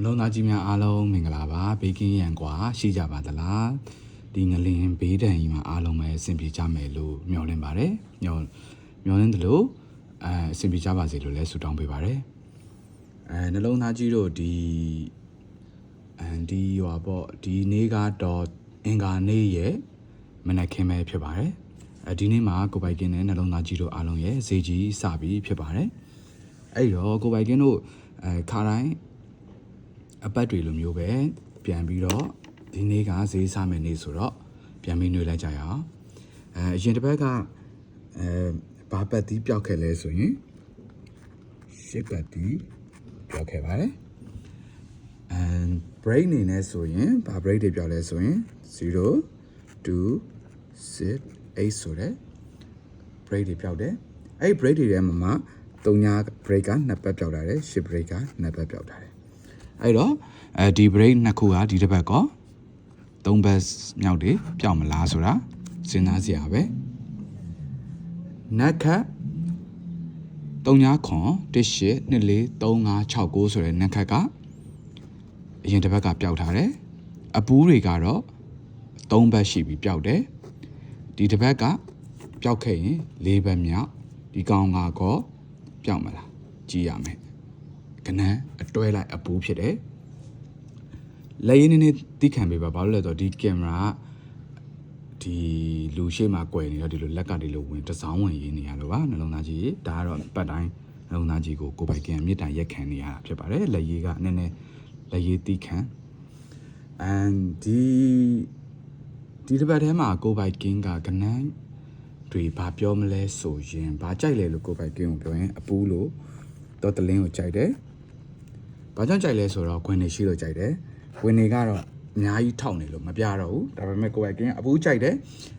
လုံးသားကြီးများအားလုံးမင်္ဂလာပါဘေးကင်းရန်ကွာရှိကြပါသလားဒီငလင်ဘေးဒဏ်ကြီးမှာအားလုံးပဲအဆင်ပြေကြမယ်လို့မျှော်လင့်ပါတယ်မျှော်လင့်တယ်လို့အဆင်ပြေကြပါစေလို့လည်းဆုတောင်းပေးပါတယ်နှလုံးသားကြီးတို့ဒီဟွာပေါ့ဒီနေ့ကတော့အင်္ဂါနေ့ရဲ့မနက်ခင်းပဲဖြစ်ပါတယ်ဒီနေ့မှာကိုပိုင်ကင်းနဲ့နှလုံးသားကြီးတို့အားလုံးရဲ့ဈေးကြီးစပြီးဖြစ်ပါတယ်အဲ့တော့ကိုပိုင်ကင်းတို့ခါတိုင်းအပတ်တွေလိုမျိုးပဲပြန်ပြီးတော့ဒီနေ့ကဈေးစားမယ်နေ့ဆိုတော့ပြန်ပြီးနှွေးလိုက်ကြရအောင်အရင်တစ်ပတ်ကဘာပတ်တီးပျောက်ခဲ့လဲဆိုရင်ရှစ်ပတ်တီးပျောက်ခဲ့ပါတယ်break နေနဲ့ဆိုရင်ဘာ break တွေပျောက်လဲဆိုရင်0 2 6 8ဆိုတဲ့ break တွေပျောက်တယ်အဲ့ break တွေထဲမှာ3ည break က2ပတ်ပျောက်တာတယ်10 break က2ပတ်ပျောက်တာတယ်အဲ့တော့ဒီ break နှစ်ခုကဒီတစ်ပတ်ကော3ပတ်မြောက်တွေပျောက်မလားဆိုတာစဉ်းစားစရာပဲနက်ခတ်3ညခွန်1 8 2 4 3 5 6 9ဆိုတဲ့နက်ခတ်ကအရင်တစ်ပတ်ကပျောက်ထားတယ်အပူးတွေကတော့3ပတ်ရှိပြီးပျောက်တယ်ဒီတစ်ပတ်ကပျောက်ခဲ့ရင်4ပတ်မြောက်ဒီကောင်ကောပျောက်မလားကြည့်ရမယ်ကနန်းအတွဲလိုက်အပူးဖြစ်တယ်လက်ရင်းနေသိခံပေးပါဘာလို့လဲဆိုတော့ဒီကင်မရာဒီလူရှိမှကွယ်နေတော့ဒီလိုလက်ကဒီလိုဝင်တစောင်းဝင်ရင်းနေရလို့ပါနှလုံးသားကြီးဒါကတော့ပတ်တိုင်းနှလုံးသားကြီးကိုပိုင်ကင်မြစ်တိုင်ရက်ခံနေရတာဖြစ်ပါတယ်လက်ရည်ကနည်းနည်းလက်ရည်သိခံဒီတစ်ပတ်ထဲမှာကိုပိုင်ကင်ကကနန်းတွေဘာပြောမလဲဆိုရင်ဘာကြိုက်လဲလို့ကိုပိုင်ကင်ကိုပြောရင်အပူးလို့တော့တလင်းကိုကြိုက်တယ်ဘာကြောင့်ကြိုက်လဲဆိုတော့ခွင်နေရှိလို့ကြိုက်တယ်ဝင်နေကတော့အများကြီးထောက်နေလို့မပြတော့ဘူးဒါပေမဲ့ကိုယ်ကင်းအပူးကြိုက်တယ်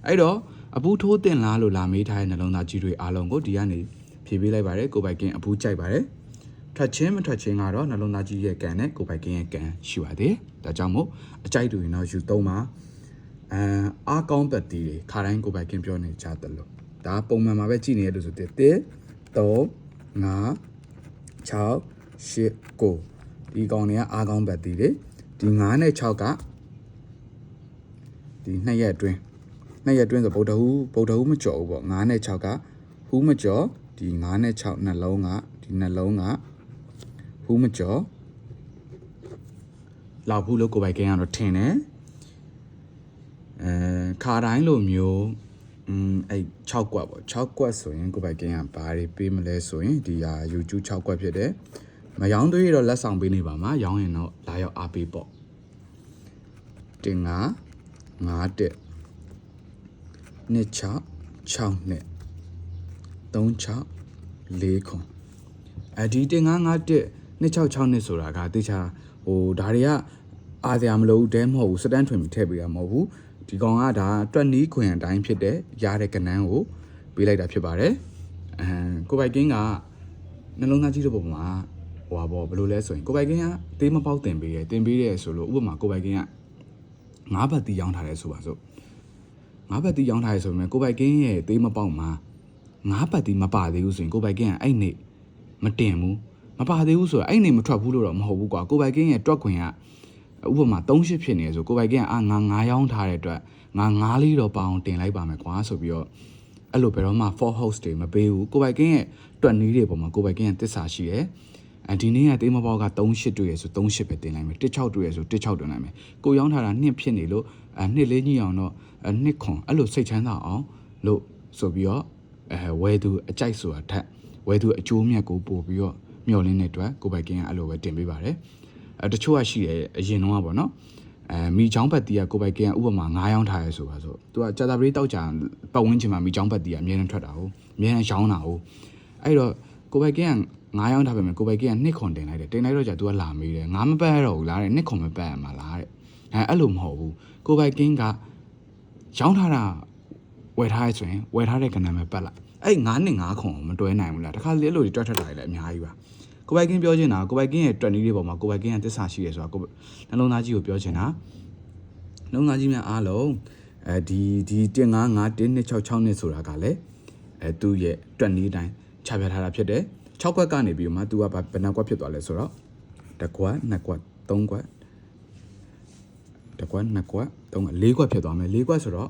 အဲ့တော့အပူးထိုးတင်လားလို့လာမေးထားတဲ့နှလုံးသားကြီးတွေအားလုံးကိုဒီကနေဖြေပေးလိုက်ပါတယ်ကိုယ်ကင်းအပူးကြိုက်ပါတယ်ထွက်ချင်းမထွက်ချင်းကတော့နှလုံးသားကြီးရဲ့ကန်နဲ့ကိုယ်ကင်းရဲ့ကန်ရှိပါသေးတယ်ဒါကြောင့်မို့အကြိုက်တွေတော့ယူသုံးပါအားကောင်းပတ်တီးတွေခါတိုင်းကိုယ်ကင်းပြောနေကြတယ်လို့ဒါပုံမှန်မှာပဲကြည့်နေရလို့ဆိုတဲ့1 3 5 6 8 9ဒီကောင်တွေကအားကောင်းပတ်တီးတွေဒီ9နဲ့6ကဒီ2ရက်အတွင်းဆိုဗုဒ္ဓဟူးမကြော်ဘူးပေါ့9နဲ့6ကဟူးမကြော်ဒီ9နဲ့6နှလုံးကဒီနှလုံးကဟူးမကြော်လောက်ဘူးလို့ကိုယ်ပိုင်ကင်းကတော့ထင်တယ်ခါတိုင်းလိုမျိုးအဲ့6ကွက်ပေါ့6ကွက်ဆိုရင်ကိုယ်ပိုင်ကင်းကဘာတွေပေးမလဲဆိုရင်ဒီဟာ YouTube 6ကွက်ဖြစ်တယ်မရောင်းသေးတော့လက်ဆောင်ပေးနေပါမှာရောင်းရင်တော့လာရောက်အားပေးပေါ့တင်9 5တက်2 6 6နဲ့3 6 4ခွန်ဒီတင်9 5တက်2 6 6နဲ့ဆိုတာကတေချာဒါတွေကအားစရာမလိုဘူးတဲမဟုတ်ဘူးစတန်းထွင်ပြီးထည့်ပေးတာမဟုတ်ဘူးဒီကောင်ကဒါတွက်နီးခွင်အတိုင်းဖြစ်တဲ့ရတဲ့ကနန်းကိုပေးလိုက်တာဖြစ်ပါတယ်ကိုပိုင်ကင်းကနှလုံးသားကြီးတဲ့ပုံမှာဟိုပါဘယ်လိုလဲဆိုရင်ကိုပိုင်ကင်းကသေးမပေါက်တင်ပေးတယ်ဆိုလို့ဥပမာကိုပိုင်ကင်းက9ဘတ်တီးရောင်းထားတယ်ဆိုပါစို့9ဘတ်တီးရောင်းထားရဆိုပေမဲ့ကိုပိုင်ကင်းရဲ့သေးမပေါက်မှာ9ဘတ်တီးမပါသေးဘူးဆိုရင်ကိုပိုင်ကင်းကအဲ့နေ့မတင်ဘူးမပါသေးဘူးဆိုတော့အဲ့နေ့မထွက်ဘူးလို့တော့မဟုတ်ဘူးကွာကိုပိုင်ကင်းရဲ့တွက်ခွင်ကဥပမာ38ဖြစ်နေဆိုကိုပိုင်ကင်းကငါ9ရောင်းထားတဲ့အတွက်ငါ9လေးတော့ပအောင်တင်လိုက်ပါမယ်ကွာဆိုပြီးတော့အဲ့လိုဘယ်တော့မှ for house တွေမပေးဘူးကိုပိုင်ကင်းရဲ့တွက်နီးတွေပေါ်မှာကိုပိုင်ကင်းကတစ္ဆာရှိတယ်ဒီနေ့ကတေးမပေါက်က38တွေ့ရဆို38ပဲတင်လိုက်မယ်16တွေ့ရဆို16တင်လိုက်မယ်ကိုရောင်းထားတာ2ဖြစ်နေလို့2လေးညှိအောင်တော့2ခွန်အဲ့လိုစိတ်ချမ်းသာအောင်လို့ဆိုပြီးတော့ဝယ်သူအကြိုက်ဆိုတာထက်ဝယ်သူအကျိုးမြတ်ကိုပို့ပြီးတော့မျှော်လင့်တဲ့အတွက်ကိုပိုင်ကင်းကအဲ့လိုပဲတင်ပေးပါတယ်တချို့ကရှိတယ်အရင်တော့ပေါ့နော်မိချောင်းပတ်တီးကကိုပိုင်ကင်းကဥပမာ9ရောင်းထားရဲဆိုပါဆိုသူကကြာတာပရိတောက်ကြပတ်ဝန်းကျင်မှာမိချောင်းပတ်တီးကအများနဲ့ထွက်တာဟုတ်အများနဲ့ရောင်းတာဟုတ်အဲ့တော့ကိုပိုင်ကင်းက9ရောင်းထားပေမဲ့ကိုပိုင်ကင်းက2ခွန်တင်လိုက်တယ်တင်လိုက်တော့ကြာ तू ကလာမေးတယ်9မပတ်ရတော့ဘူးလားတဲ့2ခွန်မပတ်ရမှာလားတဲ့အဲ့လိုမဟုတ်ဘူးကိုပိုင်ကင်းကရောင်းထားတာဝယ်ထားရဆိုရင်ဝယ်ထားတဲ့ကဏ္ဍမှာပတ်လိုက်အဲ့9နဲ့9ခွန်မတွဲနိုင်ဘူးလားတခါလေအဲ့လိုတွက်ထက်တာလည်းအများကြီးပါကိုပိုင်ကင်းပြောချင်တာကိုပိုင်ကင်းရဲ့တွက်နည်းလေးပေါ်မှာကိုပိုင်ကင်းကသစ္စာရှိရဲဆိုတာကိုနှလုံးသားကြီးကိုပြောချင်တာနှလုံးသားကြီးများအားလုံးဒီ1 5 5 1 2 6 6နဲ့ဆိုတာကလည်းသူ့ရဲ့တွက်နည်းတိုင်းချပြထားတာဖြစ်တယ်6ကွက်ကနေပြီးမှ तू ကဘယ်နှကွက်ဖြစ်သွားလဲဆိုတော့1ကွက်2ကွက် 3ကွက်တစ်ကွက်2ကွက်3ကွက်4ကွက်ဖြစ်သွားမယ်4ကွက်ဆိုတော့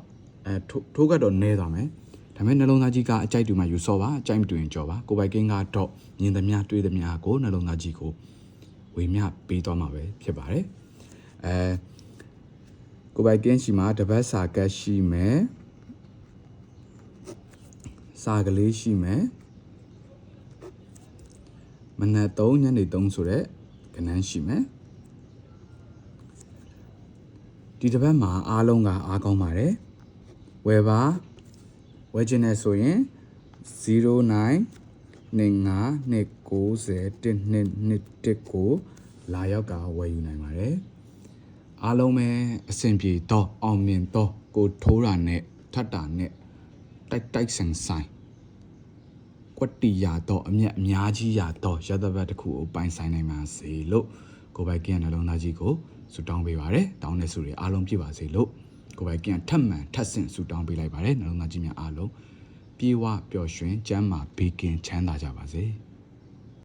ထိုးကတော့နည်းသွားမယ်ဒါပေမဲ့နှလုံးသားကြီးကအကြိုက်တူမှယူဆော့ပါအကြိုက်မတူရင်ကြော်ပါကိုပိုက်ကင်းကတော့မြင်သမျှတွေးသမျှကိုနှလုံးသားကြီးကိုဝေမျှပေးသွားမှာပဲဖြစ်ပါတယ်ကိုပိုက်ကင်းရှိမှာတပတ်စာကတ်ရှိမယ်စာကလေးရှိမယ်မနက်3ညနေ3ဆိုတဲ့ကဏ္ဍရှိမယ်ဒီတစ်ပတ်မှာအားလုံးကအားကောင်းပါတယ်ဝယ်ပါဝယ်ခြင်းနဲ့ဆိုရင်0925901221ကိုလာရောက်ကဝယ်ယူနိုင်ပါတယ်အားလုံးပဲအဆင်ပြေတော့အောင်မြင်တော့ကိုထိုးတာနဲ့ထပ်တာနဲ့တိုက်ဆန်ဆိုင်ကွက်တီရတော့အမြတ်အများကြီးရတော့ရသဘတ်တစ်ခုကိုပိုင်ဆိုင်နိုင်ပါစေလို့ကိုပိုက်ကင်းနှလုံးသားကြီးကိုဆုတောင်းပေးပါတယ်တောင်းတဲ့ဆုတွေအားလုံးပြည့်ပါစေလို့ကိုပိုက်ကင်းထပ်ဆင့်ဆုတောင်းပေးလိုက်ပါတယ်နှလုံးသားကြီးများအားလုံးပြေဝပျော်ရွှင်ကျမ်းမာဘေးကင်းချမ်းသာကြပါစေ